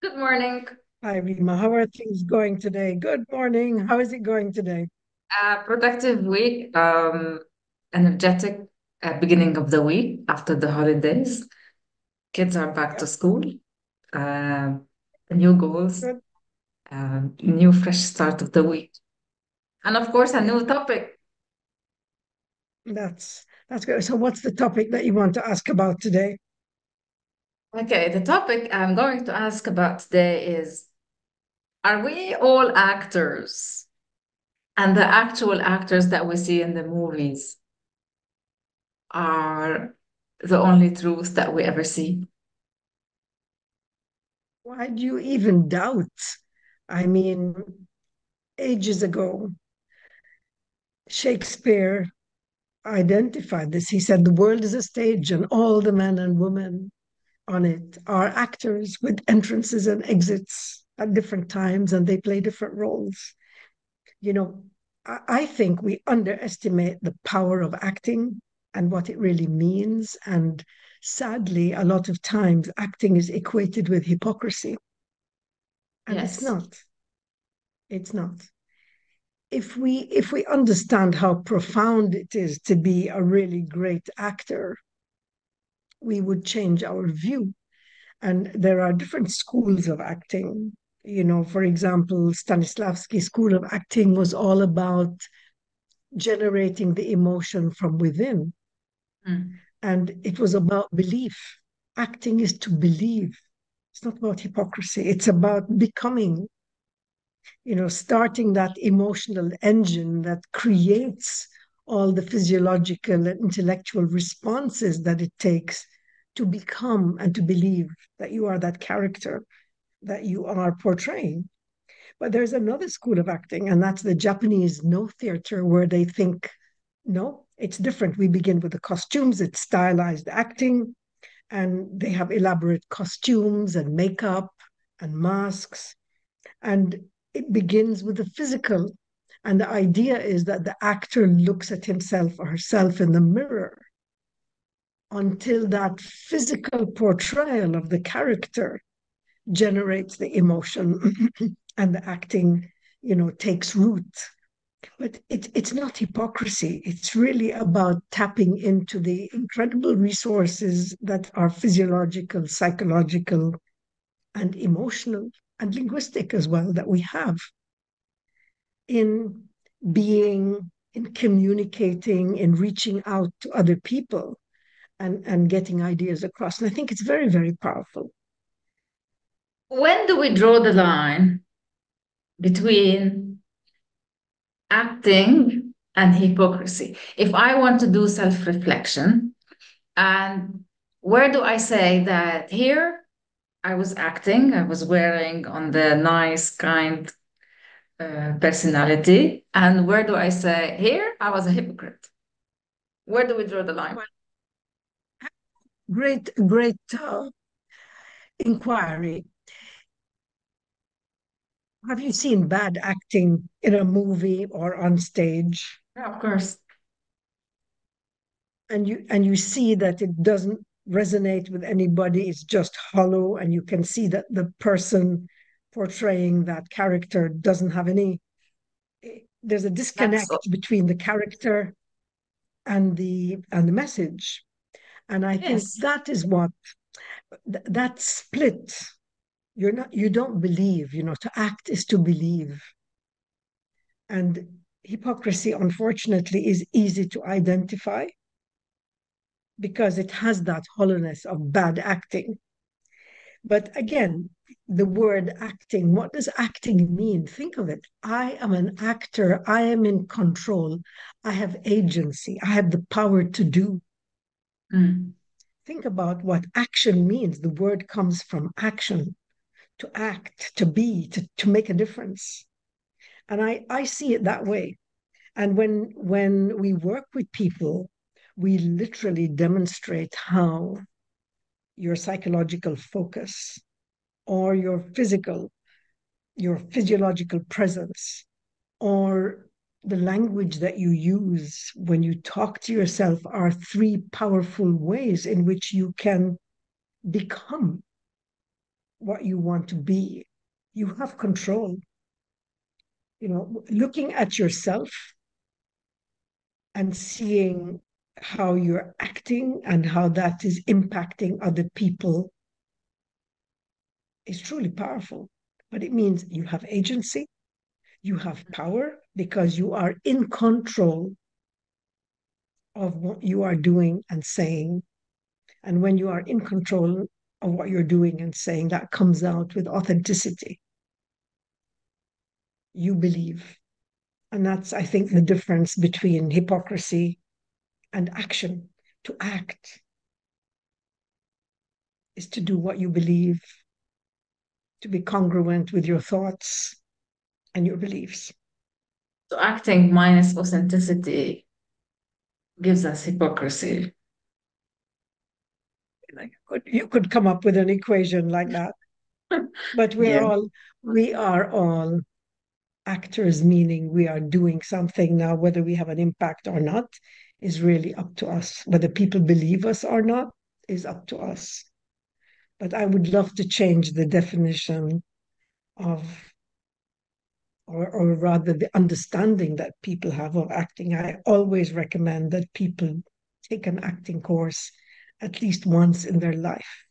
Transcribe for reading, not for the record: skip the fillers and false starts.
Good morning. Hi, Rima. How are things going today? Good morning. How is it going today? Productive week, energetic beginning of the week after the holidays. Kids are back to Yep, school, uh, new goals, good. new fresh start of the week. And of course, a Yeah, new topic. that's good. So, what's the topic that you want to ask about today? Okay, the topic I'm going to ask about today is, are we all actors? And the actual actors that we see in the movies are the only truth that we ever see. Why do you even doubt? I mean, ages ago, Shakespeare identified this. He said, "The world is a stage, and all the men and women on it are actors with entrances and exits at different times, and they play different roles." You know, I think we underestimate the power of acting and what it really means. And sadly, a lot of times acting is equated with hypocrisy. And it's Yes. not. It's not. If we understand how profound it is to be a really great actor, we would change our view. And there are different schools of acting. For example, Stanislavski school of acting was all about generating the emotion from within. Mm. And it was about belief. Acting is to believe. It's not about hypocrisy. It's about becoming, starting that emotional engine that creates all the physiological and intellectual responses that it takes to become and to believe that you are that character that you are portraying. But there's another school of acting, and that's the Japanese no theater, where they think, no, it's different. We begin with the costumes, it's stylized acting, and they have elaborate costumes and makeup and masks. And it begins with the physical. And the idea is that the actor looks at himself or herself in the mirror until that physical portrayal of the character generates the emotion and the acting, takes root. But it's not hypocrisy. It's really about tapping into the incredible resources that are physiological, psychological, and emotional and linguistic as well that we have in being, in communicating, in reaching out to other people and getting ideas across. And I think it's very, very powerful. When do we draw the line between acting and hypocrisy? If I want to do self reflection, and where do I say that here I was acting, I was wearing on the nice, kind personality, and where do I say here I was a hypocrite? Where do we draw the line? Well, great, great inquiry. Have you seen bad acting in a movie or on stage? Yeah, of course. And you see that it doesn't resonate with anybody, it's just hollow, and you can see that the person portraying that character doesn't have any, there's a That's disconnect between the character and the message. And I think yes. that is what that split, you don't believe, to act is to believe. And hypocrisy, unfortunately, is easy to identify because it has that hollowness of bad acting. But again, the word acting, what does acting mean? Think of it. I am an actor. I am in control. I have agency. I have the power to do. Mm. Think about what action means. The word comes from action, to act, to be, to make a difference. And I see it that way. And when we work with people, we literally demonstrate how your psychological focus or your physiological presence, or the language that you use when you talk to yourself are three powerful ways in which you can become. what you want to be, you have control. Looking at yourself and seeing how you're acting and how that is impacting other people is truly powerful. But it means you have agency, you have power because you are in control of what you are doing and saying. And when you are in control of what you're doing and saying, that comes out with authenticity. You believe. And that's, I think, the difference between hypocrisy and action. To act is to do what you believe, to be congruent with your thoughts and your beliefs. So acting minus authenticity gives us hypocrisy. Like, you could come up with an equation like that, but Yeah. we are all actors, meaning we are doing something now. Whether we have an impact or not is really up to us. Whether people believe us or not is up to us. But I would love to change the definition of, or rather, the understanding that people have of acting. I always recommend that people take an acting course at least once in their life